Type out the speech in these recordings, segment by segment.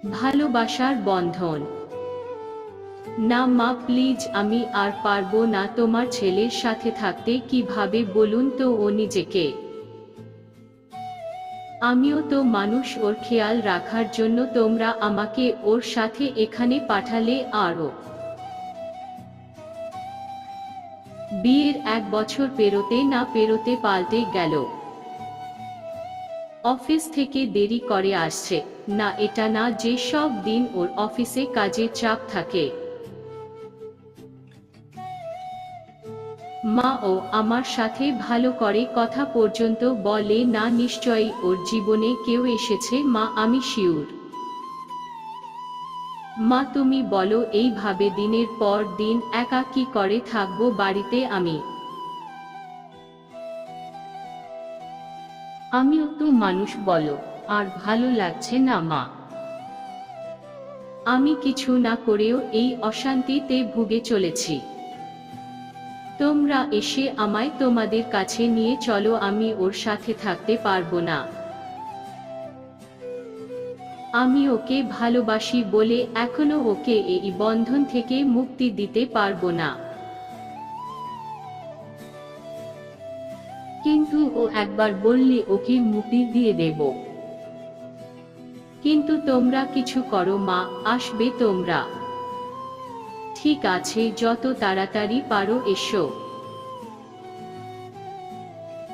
ভালোবাসার বন্ধন। না মা প্লিজ, আমি আর পারবো না তোমার ছেলের সাথে থাকতে। কিভাবে বলুন তো ও নিজেকে? আমিও তো মানুষ, ওর খেয়াল রাখার জন্য তোমরা আমাকে ওর সাথে এখানে পাঠালে। আরও বিয়ের 1 বছর পেরোতে না পেরোতে পাল্টে গেল। অফিস থেকে দেরি করে আসছে। না, এটা না যে সব দিন ওর অফিসে কাজের চাপ থাকে। মা ও আমার সাথে ভালো করে কথা পর্যন্ত বলে না। নিশ্চয়ই ওর জীবনে কেউ এসেছে মা, আমি শিওর। মা তুমি বলো, এইভাবে দিনের পর দিন একা কি করে থাকবো বাড়িতে আমি? আমিও তো মানুষ বলো, আর ভালো লাগছে না মা। আমি কিছু না করেও এই অশান্তিতে ভুগে চলেছি। তোমরা এসে আমায় তোমাদের কাছে নিয়ে চলো, আমি ওর সাথে থাকতে পারবো না। আমি ওকে ভালোবাসি বলে এখনো ওকে এই বন্ধন থেকে মুক্তি দিতে পারবো না। কিন্তু ও একবার বললে ওকে মুক্তি দিয়ে দেব। কিন্তু তোমরা কিছু করো মা, আসবে তোমরা। ঠিক আছে, যত তাড়াতাড়ি পারো এসো।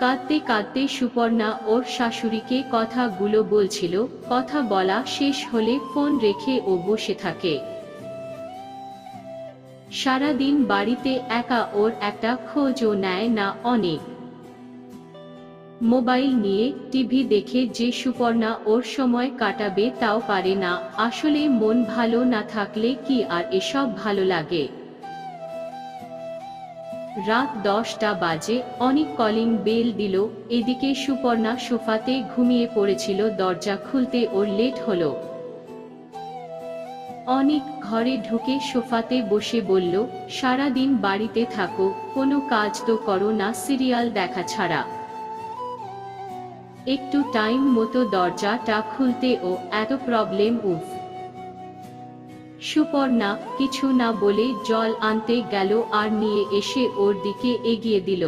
কাঁদতে কাঁদতে সুপর্ণা ওর শাশুড়িকে কথাগুলো বলছিল। কথা বলা শেষ হলে ফোন রেখে ও বসে থাকে। সারাদিন বাড়িতে একা, ওর একটা খোঁজও নেয় না অনেক। মোবাইল নিয়ে টিভি দেখে যে সুপর্ণা ওর সময় কাটাবে তাও পারে না। আসলে মন ভালো না থাকলে কি আর এসব ভালো লাগে? রাত 10টা বাজে, অনেক কলিং বেল দিল। এদিকে সুপর্ণা সোফাতে ঘুমিয়ে পড়েছিল। দরজা খুলতে ওর লেট হলো। অনেক ঘরে ঢুকে সোফাতে বসে বলল, সারাদিন বাড়িতে থাকো, কোনো কাজ তো করো না সিরিয়াল দেখা ছাড়া। একটু টাইম মতো দরজাটা খুলতে ও এত প্রবলেম। উফ। সুপর্ণা কিছু না বলে জল আনতে গেল আর নিয়ে এসে ওর দিকে এগিয়ে দিল।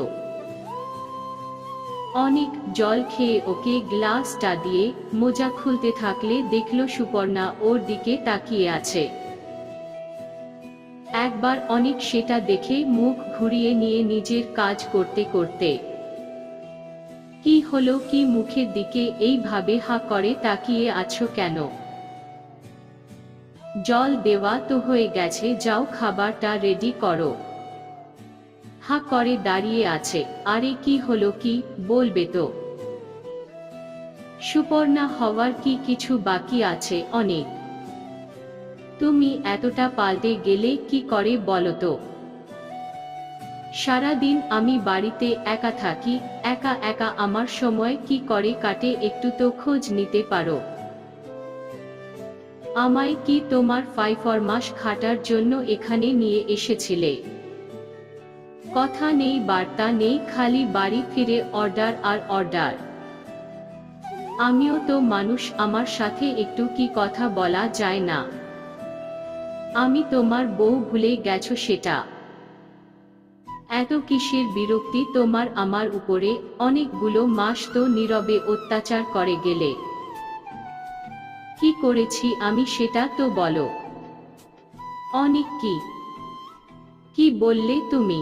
অনেক জল খেয়ে ওকে গ্লাসটা দিয়ে মোজা খুলতে থাকলে দেখল সুপর্ণা ওর দিকে তাকিয়ে আছে। একবার অনেক সেটা দেখে মুখ ঘুরিয়ে নিয়ে নিজের কাজ করতে করতে, কি হলো কি, মুখের দিকে এইভাবে হা করে তাকিয়ে আছো কেন? জল দেওয়া তো হয়ে গেছে, যাও খাবারটা রেডি করো। হা করে দাঁড়িয়ে আছে। আরে কি হলো, কি বলবে তো? সুপর্ণা হওয়ার কি কিছু বাকি আছে? অনেক। তুমি এতটা পাল্টে গেলে কি করে বলো তো? সারাদিন আমি বাড়িতে একা থাকি, একা একা আমার সময় কি করে কাটে একটু তো খোঁজ নিতে পারো। আমায় কি তোমার 5 মাস খাটার জন্য এখানে নিয়ে এসেছিলে? কথা নেই, বার্তা নেই, খালি বাড়ি ফিরে অর্ডার আর অর্ডার। আমিও তো মানুষ, আমার সাথে একটু কি কথা বলা যায় না? আমি তোমার বউ, ভুলে গেছো সেটা? এত কিসের বিরক্তি তোমার আমার উপরে? অনেকগুলো মাস তো নীরবে অত্যাচার করে গেলে। কি করেছি আমি সেটা তো বলো। অনেক কি? কি বললে তুমি?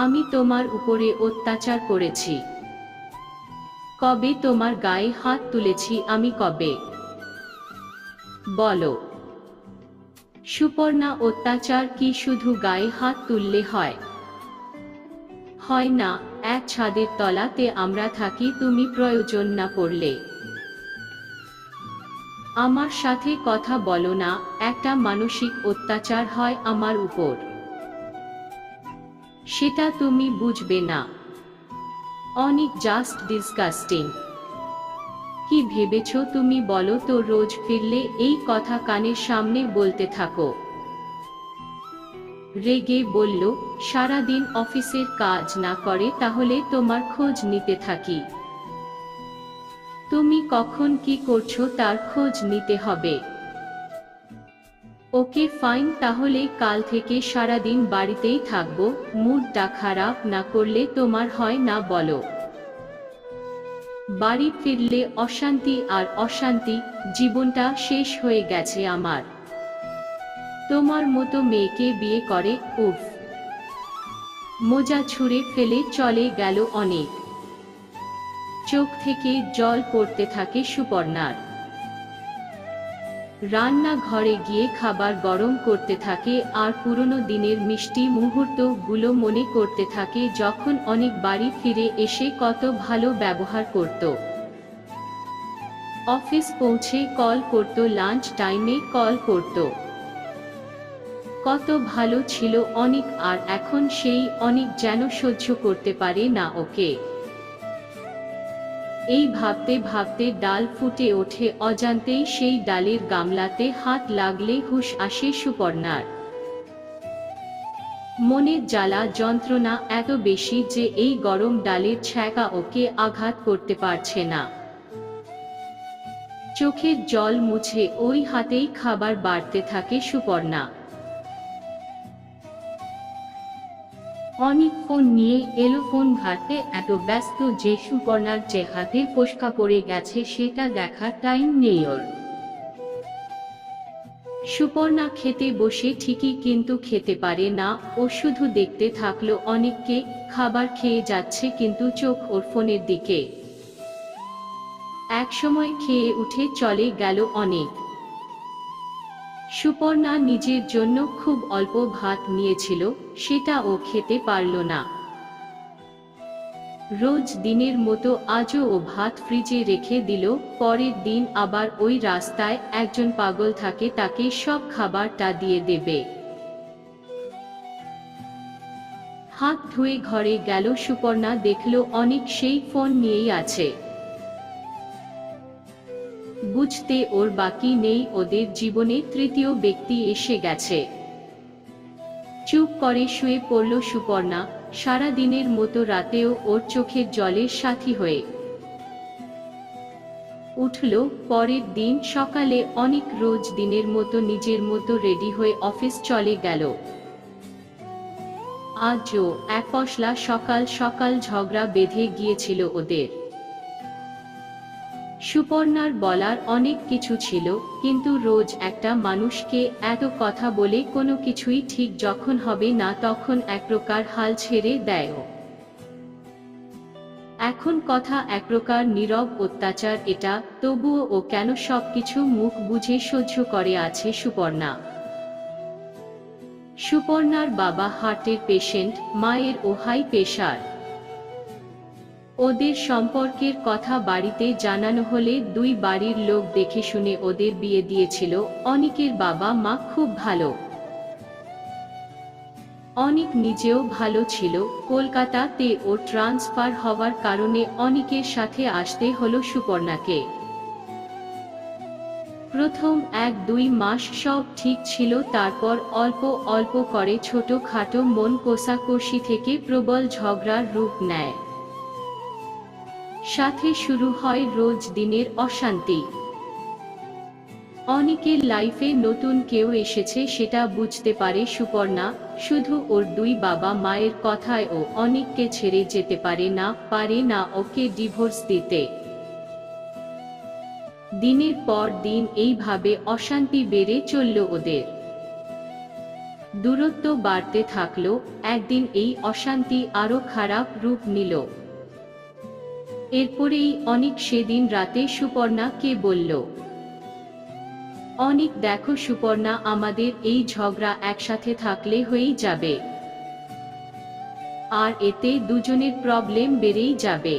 আমি তোমার উপরে অত্যাচার করেছি? কবে তোমার গায়ে হাত তুলেছি আমি, কবে? বলো। সুপর্ণা অত্যাচার কি শুধু গায়ে হাত তুললে হয়? হয় না। এক ছাদের তলাতে আমরা থাকি, তুমি প্রয়োজন না পড়লে আমার সাথে কথা বলো না। একটা মানসিক অত্যাচার হয় আমার উপর, সেটা তুমি বুঝবে না। অনেক জাস্ট ডিসগাস্টিং। কি ভেবেছো তুমি বলো তো? রোজ ফিরলে এই কথা কানের সামনে বলতে থাকো। রেগে বলল, সারাদিন অফিসের কাজ না করে তাহলে তোমার খোঁজ নিতে থাকি। তুমি কখন কি করছো তার খোঁজ নিতে হবে। ওকে ফাইন, তাহলে কাল থেকে সারাদিন বাড়িতেই থাকবো। মুডটা খারাপ না করলে তোমার হয় না বলো? বাড়ি ফিরলে অশান্তি আর অশান্তি, জীবনটা শেষ হয়ে গেছে আমার। তোমার মতো মেয়েকে বিয়ে করে, উফ। মোজা ছুঁড়ে ফেলে চলে গেল অনেক। চোখ থেকে জল পড়তে থাকে সুপর্ণার। রান্নাঘরে গিয়ে খাবার গরম করতে থাকে আর পুরনো দিনের মিষ্টি মুহূর্তগুলো মনে করতে থাকে, যখন অনেক বাড়ি ফিরে এসে কত ভালো ব্যবহার করত। অফিস পৌঁছে কল করত, লাঞ্চ টাইমে কল করত। কত ভালো ছিল অনেক, আর এখন সেই অনেক যেন সহ্য করতে পারে না ওকে। এই ভাবতে ভাবতে ডাল ফুটে ওঠে, অজান্তেই সেই ডালের গামলাতে হাত লাগলে হুঁশ আসে সুপর্ণার। মনের জ্বালা যন্ত্রণা এত বেশি যে এই গরম ডালের ছ্যাঁকা ওকে আঘাত করতে পারছে না। চোখের জল মুছে ওই হাতেই খাবার বাড়তে থাকে সুপর্ণা। অনেক ফোন নিয়ে এলো, ফোন ঘাটতে এত ব্যস্ত যে সুপর্ণার যে হাতে ফোসকা পড়ে গেছে সেটা দেখার টাইম নেই ওর। সুপর্ণা খেতে বসে ঠিকই, কিন্তু খেতে পারে না। ও শুধু দেখতে থাকলো অনেককে খাবার খেয়ে যাচ্ছে, কিন্তু চোখ ওর ফোনের দিকে। একসময় খেয়ে উঠে চলে গেল অনেক। সুপর্ণা নিজের জন্য খুব অল্প ভাত নিয়েছিল, সেটা ও খেতে পারল না। রোজ দিনের মতো আজও ও ভাত ফ্রিজে রেখে দিল। পরের দিন আবার ওই রাস্তায় একজন পাগল থাকে, তাকে সব খাবারটা দিয়ে দেবে। হাত ধুয়ে ঘরে গেল সুপর্ণা, দেখল অনেক সেই ফোন নিয়েই আছে। বুঝতে ওর বাকি নেই, ওদের জীবনে তৃতীয় ব্যক্তি এসে গেছে। চুপ করে শুয়ে পড়ল সুপর্ণা, সারা দিনের মতো রাতেও ওর চোখের জলের সাথী হয়ে। উঠল পরের দিন সকালে অনেক, রোজ দিনের মতো নিজের মতো রেডি হয়ে অফিস চলে গেল। আজও এক পশলা সকাল সকাল ঝগড়া বেঁধে গিয়েছিল ওদের। সুপর্ণার বলার অনেক কিছু ছিল, কিন্তু রোজ একটা মানুষকে এত কথা বলে কোনো কিছুই ঠিক যখন হবে না তখন এক প্রকার হাল ছেড়ে দেয় ও। এখন কথা এক প্রকার নীরব অত্যাচার এটা, তবুও ও কেন সবকিছু মুখ বুঝে সহ্য করে আছে সুপর্ণা। সুপর্ণার বাবা হার্টের পেশেন্ট, মায়ের ও হাই প্রেশার। ওদের সম্পর্কের কথা বাড়িতে জানানো হলে দুই বাড়ির লোক দেখে শুনে ওদের বিয়ে দিয়েছিল। অনিকের বাবা মা খুব ভালো, অনিক নিজেও ভালো ছিল। কলকাতাতে ও ট্রান্সফার হওয়ার কারণে অনিকের সাথে আসতে হলো সুপর্ণাকে। প্রথম 1-2 মাস সব ঠিক ছিল, তারপর অল্প অল্প করে ছোটখাটো মন কোষাকষি থেকে প্রবল ঝগড়ার রূপ নেয়। সাথে শুরু হয় রোজ দিনের অশান্তি। অনিকের লাইফে নতুন কেউ এসেছে সেটা বুঝতে পারে সুপর্ণা। শুধু ওর দুই বাবা মায়ের কথায় ও অনিককে ছেড়ে যেতে পারে না ওকে ডিভোর্স দিতে। দিনের পর দিন এইভাবে অশান্তি বেড়ে চলল ওদের। দূরত্ব বাড়তে থাকলো। একদিন এই অশান্তি আরো খারাপ রূপ নিল। এরপরেই অনিক সেদিন রাতে সুপর্ণাকে বলল, অনিক দেখো সুপর্ণা, আমাদের এই ঝগড়া একসাথে থাকলে হয়েই যাবে, আর এতে দুজনের প্রবলেম বেড়েই যাবে।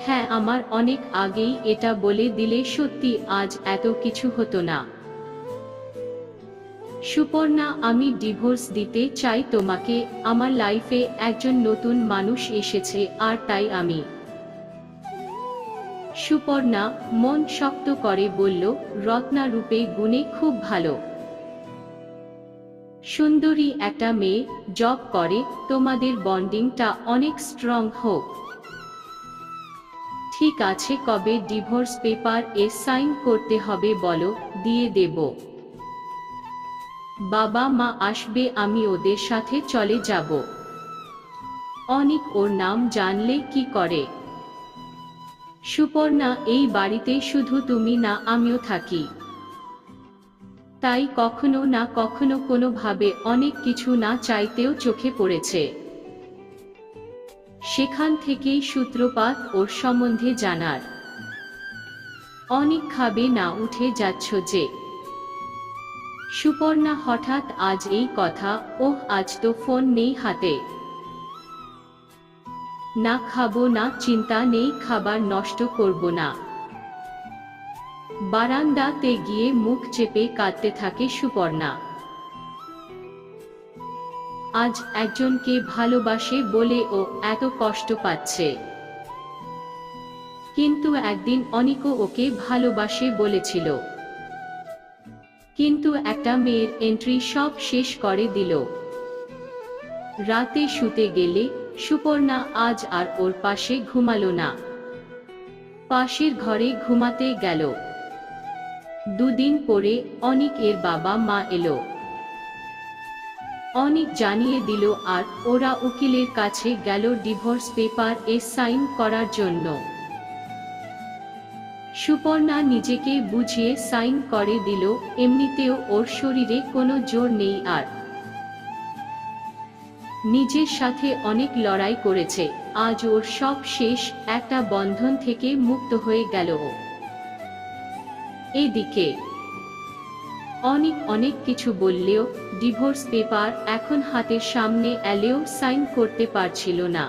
হ্যাঁ, আমার অনেক আগেই এটা বলে দিলে সত্যি আজ এত কিছু হতো না। সুপর্ণা, আমি ডিভোর্স দিতে চাই তোমাকে। আমার লাইফে একজন নতুন মানুষ এসেছে, আর তাই আমি। সুপর্ণা মন শক্ত করে বলল, রত্না রূপে গুণে খুব ভালো, সুন্দরী একটা মেয়ে, জব করে, তোমাদের বন্ডিংটা অনেক স্ট্রং হোক। ঠিক আছে, কবে ডিভোর্স পেপার এ সাইন করতে হবে বলো, দিয়ে দেব। বাবা মা আসবে, আমি ওদের সাথে চলে যাব। অনিক ওর নাম জানলে কি করে? সুপর্ণা, এই বাড়িতে শুধু তুমি না, আমিও থাকি। তাই কখনো না কখনো কোনোভাবে অনেক কিছু না চাইতেও চোখে পড়েছে। সেখান থেকেই সূত্রপাত ওর সম্বন্ধে জানার। অনেক খাবে না, উঠে যাচ্ছ যে? সুপর্ণা হঠাৎ আজ এই কথা? ওহ, আজ তো ফোন নেই হাতে। না খাবো না, চিন্তা নেই, খাবার নষ্ট করব না। বারান্দাতে গিয়ে মুখ চেপে কাঁদতে থাকে সুপর্ণা। আজ একজনকে ভালোবাসে বলে ও এত কষ্ট পাচ্ছে, কিন্তু একদিন অনিকও ওকে ভালোবাসে বলেছিল। কিন্তু একটা মেয়ের এন্ট্রি সব শেষ করে দিল। রাতে শুতে গেলে সুপর্ণা আজ আর ওর পাশে ঘুমালো না, পাশের ঘরে ঘুমাতে গেল। দুদিন পরে অনিক এর বাবা মা এলো। অনিক জানিয়ে দিল আর ওরা উকিলের কাছে গেল ডিভোর্স পেপার এ সাইন করার জন্য। সুপর্ণা নিজেকে বুঝিয়ে সাইন করে দিল, এমনিতেও ওর শরীরে কোনো জোর নেই আর। নিজের সাথে অনেক লড়াই করেছে, আজ ওর সব শেষ, একটা বন্ধন থেকে মুক্ত হয়ে গেল ও। এদিকে অনেক অনেক কিছু বললেও ডিভোর্স পেপার এখন হাতের সামনে এলেও সাইন করতে পারছিল না।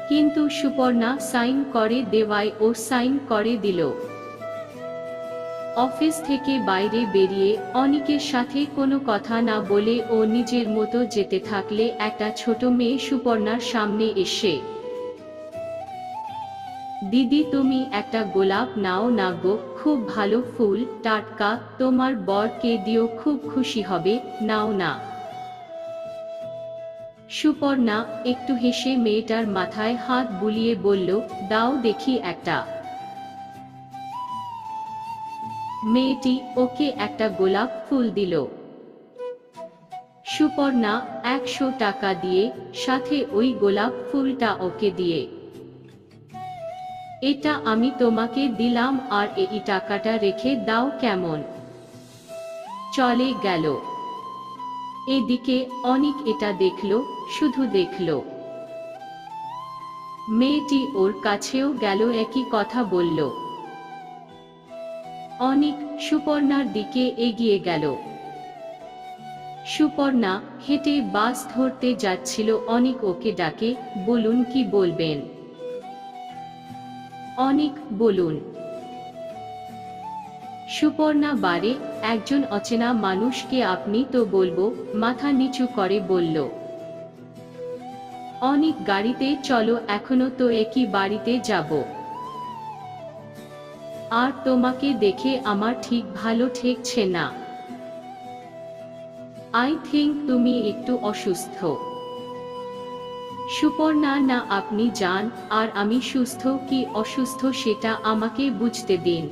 কিন্তু সুপর্ণা সাইন করে দেওয়ায় ও সাইন করে দিল। অফিস থেকে বাইরে বেরিয়ে অনিকের সাথে কোনো কথা না বলে ও নিজের মতো যেতে থাকলে একটা ছোট মেয়ে সুপর্ণার সামনে এসে, দিদি তুমি একটা গোলাপ নাও না গো, খুব ভালো ফুল, টাটকা, তোমার বরকে দিও, খুব খুশি হবে, নাও না। সুপর্ণা একটু হেসে মেয়েটার মাথায় হাত বুলিয়ে বলল, দাও দেখি একটা। মেয়েটি ওকে একটা গোলাপ ফুল দিল। সুপর্ণা 100 টাকা দিয়ে, সাথে ওই গোলাপ ফুলটা ওকে দিয়ে, এটা আমি তোমাকে দিলাম আর এই টাকাটা রেখে দাও কেমন? চলে গেল। এদিকে অনিক এটা দেখল, শুধু দেখল। মেয়েটি ওর কাছেও গেল, একই কথা বলল। অনিক সুপর্ণার দিকে এগিয়ে গেল। সুপর্ণা হেঁটে বাস ধরতে যাচ্ছিল, অনিক ওকে ডাকে, বলুন কি বলবেন? অনিক, বলুন। সুপর্ণা বারে, একজন অচেনা মানুষকে আপনি তো বলবো, মাথা নিচু করে বলল। অনিক, গাড়িতে চলো, এখনো তো একই বাড়িতে যাব। আর তোমাকে দেখে আমার ঠিক ভালো ঠেকছে না। আই থিঙ্ক তুমি একটু অসুস্থ। সুপর্ণা, না আপনি যান, আর আমি সুস্থ কি অসুস্থ সেটা আমাকে বুঝতে দিন।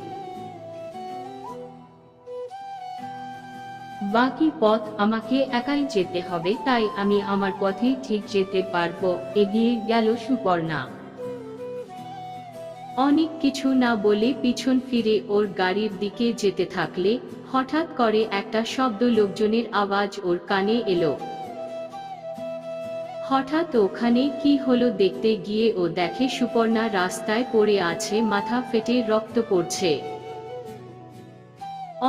বাকি পথ আমাকে একাই যেতে হবে, তাই আমি আমার পথেই ঠিক যেতে পারবো, এগিয়ে গেল সুপর্ণা। অনেক কিছু না বলে পিছন ফিরে ওর গাড়ির দিকে যেতে থাকলে হঠাৎ করে একটা শব্দ, লোকজনের আওয়াজ ওর কানে এলো। হঠাৎ ওখানে কি হলো দেখতে গিয়ে ও দেখে সুপর্ণা রাস্তায় পড়ে আছে, মাথা ফেটে রক্ত পড়ছে।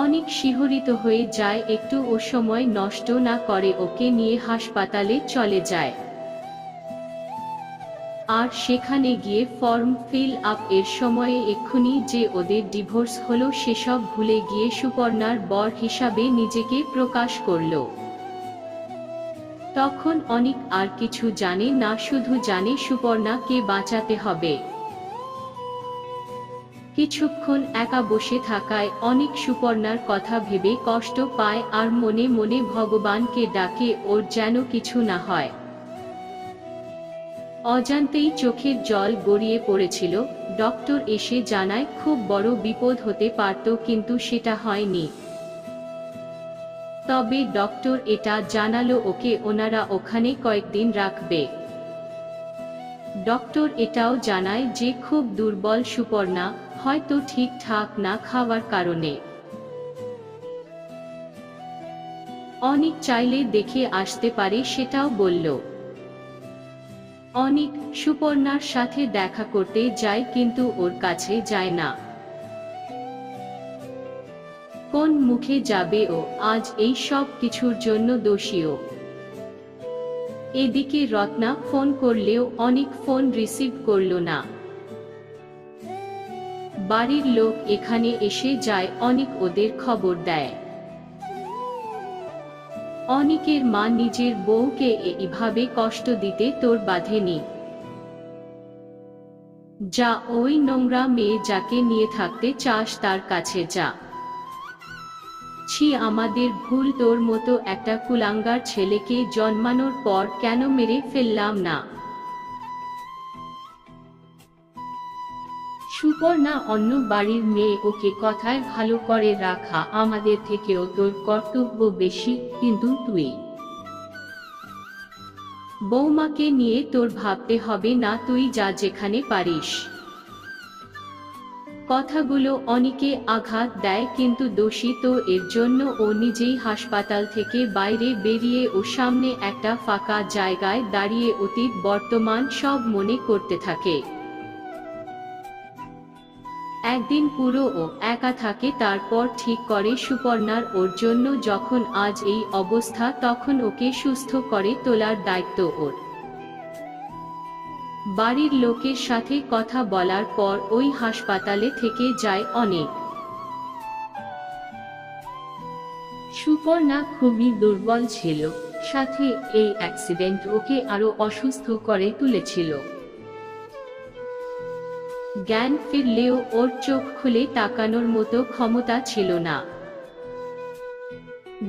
অনেক শিহরিত হয়ে যায়, একটু ও সময় নষ্ট না করে ওকে নিয়ে হাসপাতালে চলে যায়। আর সেখানে গিয়ে ফর্ম ফিল আপ এর সময়ে এক্ষুনি যে ওদের ডিভোর্স হলো সেসব ভুলে গিয়ে সুপর্ণার বর হিসাবে নিজেকে প্রকাশ করলো। তখন অনিক আর কিছু জানে না, শুধু জানে সুপর্ণাকে বাঁচাতে হবে। কিছুক্ষণ একা বসে থাকায় অনেক সুপর্ণার কথা ভেবে কষ্ট পায় আর মনে মনে ভগবানকে ডাকে ওর যেন কিছু না হয়। অজান্তেই চোখের জল গড়িয়ে পড়েছিল। ডক্টর এসে জানায় খুব বড় বিপদ হতে পারত, কিন্তু সেটা হয়নি। তবে ডক্টর এটা জানালো ওকে ওনারা ওখানে কয়েকদিন রাখবে। ডক্টর এটাও জানায় যে খুব দুর্বল সুপর্ণা, হয়তো ঠিকঠাক না খাওয়ার কারণে। অনিক চাইলে দেখে আসতে পারে সেটাও বলল। অনিক সুপর্ণার সাথে দেখা করতে যায়, কিন্তু ওর কাছে যায় না। কোন মুখে যাবে ও? আজ এই সব কিছুর জন্য দোষীও। এদিকে রত্না ফোন করলেও অনিক ফোন রিসিভ করল না। বাড়ির লোক এখানে এসে যায়, অনিক ওদের খবর দেয়। অনিকের মা নিজের বউকে এইভাবে কষ্ট দিতে তোর বাঁধেনি। যা, ওই নোংরা মেয়ে যাকে নিয়ে থাকতে চাস তার কাছে যা। ছি, আমাদের ভুল, তোর মতো একটা কুলাঙ্গার ছেলেকে জন্মানোর পর কেন মেরে ফেললাম না। সুপর্ণা অন্য বাড়ির মেয়ে, ওকে কথায় ভালো করে রাখা আমাদের থেকেও তোর কর্তব্য বেশি, কিন্তু তুই বৌমাকে নিয়ে তোর ভাবতে হবে না, তুই যা যেখানে পারিস। কথাগুলো অনিকে আঘাত দেয়, কিন্তু দোষী তো এর জন্য ও নিজেই হাসপাতাল থেকে বাইরে বেরিয়ে ও সামনে একটা ফাঁকা জায়গায় দাঁড়িয়ে অতীত বর্তমান সব মনে করতে থাকে। একদিন পুরো ও একা থাকে, তারপর ঠিক করে সুপর্ণার ওর জন্য যখন আজ এই অবস্থা, তখন ওকে সুস্থ করে তোলার দায়িত্ব ওর। বাড়ির লোকের সাথে কথা বলার পর ওই হাসপাতালে থেকে যায় অনেক। সুপর্ণা খুবই দুর্বল ছিল, সাথে এই অ্যাক্সিডেন্ট ওকে আরো অসুস্থ করে তুলেছিল। জ্ঞান ফিরলেও ওর চোখ খুলে তাকানোর মতো ক্ষমতা ছিল না।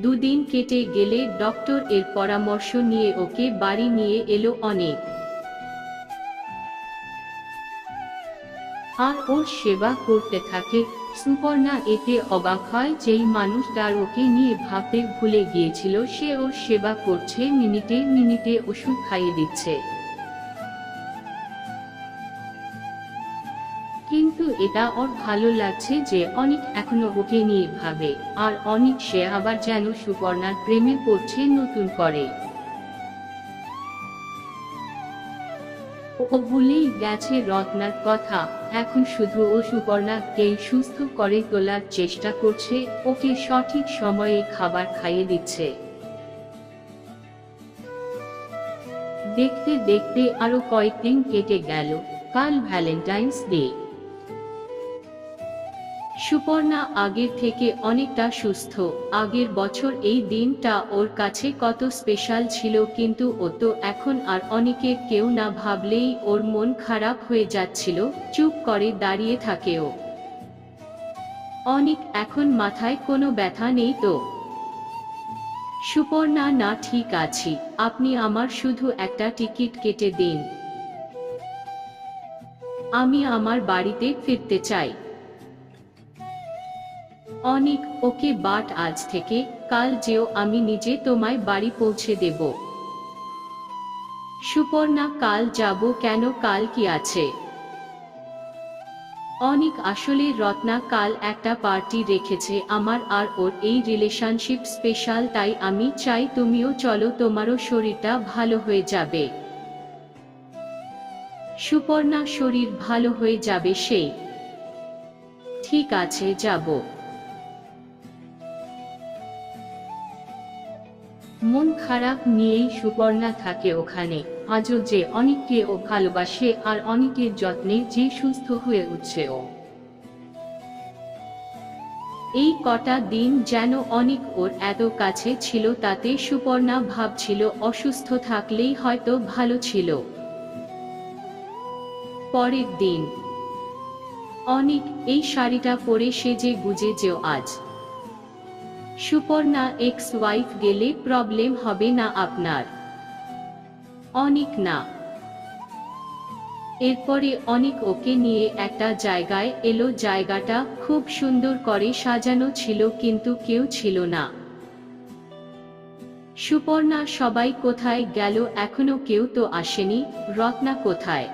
দুদিন কেটে গেলে ডক্টর এর পরামর্শ নিয়ে ওকে বাড়ি নিয়ে এলো অনেক। আর ওর সেবা করতে থাকে। সুপর্ণা এতে অবাক হয়, যেই মানুষটার ওকে নিয়ে ভাবতে ভুলে গিয়েছিল সে ওর সেবা করছে, মিনিটে মিনিটে ওষুধ খাইয়ে দিচ্ছে। কিন্তু এটা ওর ভালো লাগছে যে অনিক এখনো ওকে নিয়ে ভাবে, আর অনিক সে আবার যেন সুপর্ণার প্রেমে পড়ছে নতুন করে। ও ভুলেই গেছে রত্নার কথা, এখন শুধু ও সুপর্ণাকেই সুস্থ করে তোলার চেষ্টা করছে, ওকে সঠিক সময়ে খাবার খাইয়ে দিচ্ছে। দেখতে দেখতে আরো কয়েকদিন কেটে গেল। কাল ভ্যালেন্টাইন্স ডে। সুপর্ণা আগের থেকে অনেকটা সুস্থ। আগের বছর এই দিনটা ওর কাছে কত স্পেশাল ছিল, কিন্তু ও তো এখন আর অনেকের কেউ না ভাবলেই ওর মন খারাপ হয়ে যাচ্ছিল। চুপ করে দাঁড়িয়ে থাকে ও। অনেক, এখন মাথায় কোনো ব্যথা নেই তো? সুপর্ণা, না, ঠিক আছি। আপনি আমার শুধু একটা টিকিট কেটে দিন, আমি আমার বাড়িতে ফিরতে চাই। অনিক, ওকে, বাট আজ থেকে কাল যেও, আমি নিজে তোমায় বাড়ি পৌঁছে দেব। সুপর্ণা, কাল যাব কেন? কাল কি আছে? অনিক, আসলে রত্না কাল একটা পার্টি রেখেছে আমার আর ওর, এই রিলেশনশিপ স্পেশাল, তাই আমি চাই তুমিও চলো, তোমারও শরীরটা ভালো হয়ে যাবে। সুপর্ণা, শরীর ভালো হয়ে যাবে সেই? ঠিক আছে, যাব। মন খারাপ নিয়েই সুপর্ণা থাকে ওখানে। আজও যে অনেককে ও ভালোবাসে আর অনেকের যত্নে যে সুস্থ হয়ে উঠছে ও। এই কটা দিন যেন অনেক ওর এত কাছে ছিল, তাতে সুপর্ণা ভাবছিল অসুস্থ থাকলেই হয়তো ভালো ছিল। পরের দিন অনেক এই শাড়িটা পরে সেজে গুজে যেও আজ। সুপর্ণা, এক্স ওয়াইফ গেলে প্রবলেম হবে না আপনার? অনেক, না, এরপরে অনেক ওকে নিয়ে একটা জায়গায় এলো। জায়গাটা খুব সুন্দর করে সাজানো ছিল, কিন্তু কেউ ছিল না। সুপর্ণা, সবাই কোথায় গেল? এখনো কেউ তো আসেনি। রত্না কোথায়?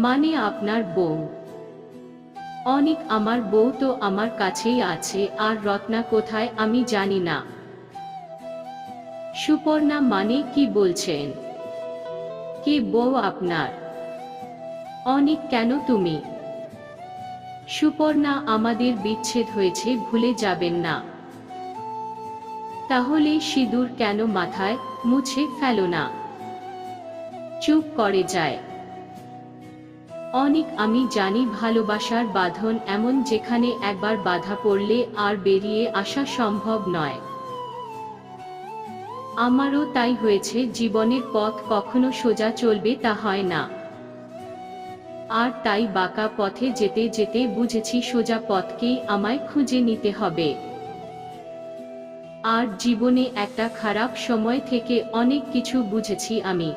মানে আপনার বউ? অনেক, আমার বউ তো আমার কাছেই আছে, আর রত্না কোথায় আমি জানি না। সুপর্ণা, মানে কি বলছেন? কে বউ আপনার? অনেক, কেন তুমি? সুপর্ণা, আমাদের বিচ্ছেদ হয়েছে, ভুলে যাবেন না। তাহলে সিঁদুর কেন মাথায় মুছে ফেলো না? চুপ করে যায়। অনেক, আমি জানি ভালোবাসার বাঁধন এমন, যেখানে একবার বাধা পড়লে আর বেরিয়ে আসা সম্ভব নয়। আমারও তাই হয়েছে। জীবনের পথ কখনো সোজা চলবে তা হয় না, আর তাই বাঁকা পথে যেতে যেতে বুঝেছি সোজা পথকেই আমায় খুঁজে নিতে হবে। আর জীবনে একটা খারাপ সময় থেকে অনেক কিছু বুঝেছি আমি।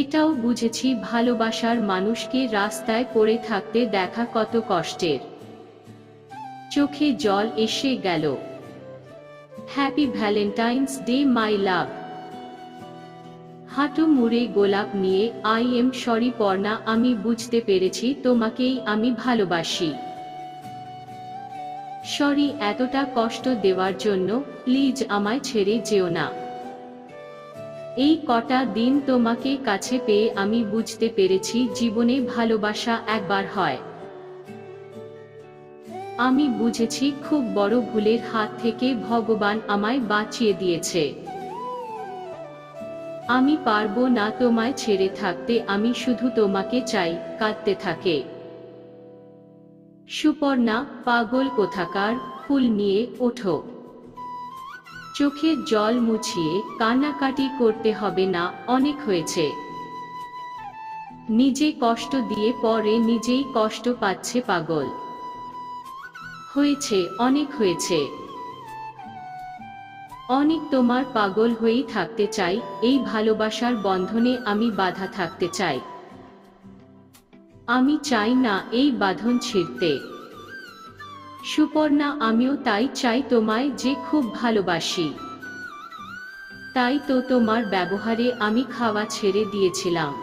এটাও বুঝেছি ভালোবাসার মানুষকে রাস্তায় পড়ে থাকতে দেখা কত কষ্টের। চোখে জল এসে গেল। হ্যাপি ভ্যালেন্টাইন্স ডে মাই লাভ। হাঁটু মুড়ে গোলাপ নিয়ে, আই এম সরি পর্ণা, আমি বুঝতে পেরেছি তোমাকেই আমি ভালোবাসি। সরি এতটা কষ্ট দেওয়ার জন্য। প্লিজ আমায় ছেড়ে যেও না। এই কটা দিন তোমাকে কাছে পেয়ে আমি বুঝতে পেরেছি জীবনে ভালোবাসা একবার হয়। আমি বুঝেছি খুব বড় ভুলের হাত থেকে ভগবান আমায় বাঁচিয়ে দিয়েছে। আমি পারবো না তোমায় ছেড়ে থাকতে, আমি শুধু তোমাকে চাই। কাঁদতে থাকে। সুপর্ণা, পাগল কোথাকার, ফুল নিয়ে ওঠো। চোখের জল মুছিয়ে কান্নাকাটি করতে হবে না, অনেক হয়েছে। নিজে কষ্ট দিয়ে পরে নিজেই কষ্ট পাচ্ছে পাগল। হয়েছে, অনেক হয়েছে। অনেক, তোমার পাগল হয়েই থাকতে চাই। এই ভালোবাসার বন্ধনে আমি বাঁধা থাকতে চাই। আমি চাই না এই বাঁধন ছিঁড়তে। সুপর্ণা, আমিও তাই চাই তোমায়, যে খুব ভালোবাসি। তাই তো তোমার ব্যবহারে আমি খাওয়া ছেড়ে দিয়েছিলাম।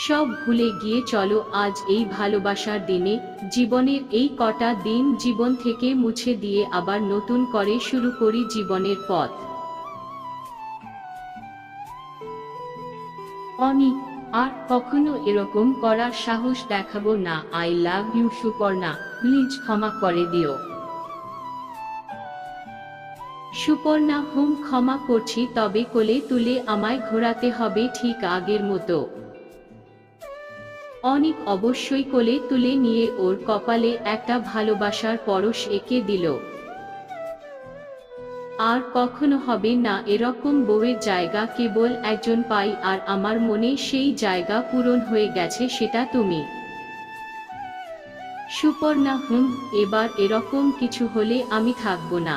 সব ভুলে গিয়ে চলো আজ এই ভালোবাসার দিনে, জীবনের এই কটা দিন জীবন থেকে মুছে দিয়ে আবার নতুন করে শুরু করি জীবনের পথ। অনেক, আর কখনো এরকম করার সাহস দেখাবো না। I love you Suparna, please ক্ষমা করে দিও। সুপর্ণা, ক্ষমা করছি, তবে কোলে তুলে আমায় ঘোরাতে হবে ঠিক আগের মতো। অনেক অবশ্যই কোলে তুলে নিয়ে ওর কপালে একটা ভালোবাসার পরশ এঁকে দিল। আর কখনো হবে না এরকম বউয়ের জায়গা কেবল একজন পাই, আর আমার মনে সেই জায়গা পূরণ হয়ে গেছে, সেটা তুমি। সুপর্ণা, এবার এরকম কিছু হলে আমি থাকবো না।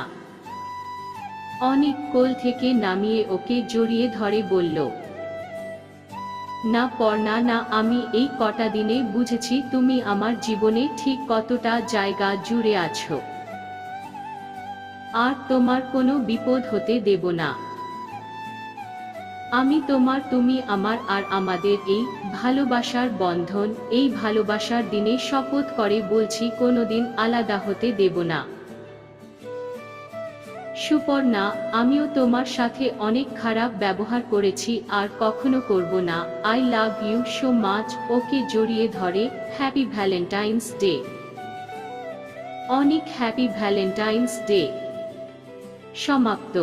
অনেক কোল থেকে নামিয়ে ওকে জড়িয়ে ধরে বলল, না পর্ণা না, আমি এই কটা দিনে বুঝেছি তুমি আমার জীবনে ঠিক কতটা জায়গা জুড়ে আছো। আর তোমার কোনো বিপদ হতে দেব না। আমি তোমার, তুমি আমার, আর আমাদের এই ভালোবাসার বন্ধন, এই ভালোবাসার দিনে শপথ করে বলছি কোনোদিন আলাদা হতে দেব না। সুপর্ণা, আমিও তোমার সাথে অনেক খারাপ ব্যবহার করেছি, আর কখনো করব না। I love you so much. ওকে জড়িয়ে ধরে, হ্যাপি ভ্যালেন্টাইন্স ডে। অনেক হ্যাপি ভ্যালেন্টাইন্স ডে। সমাপ্ত।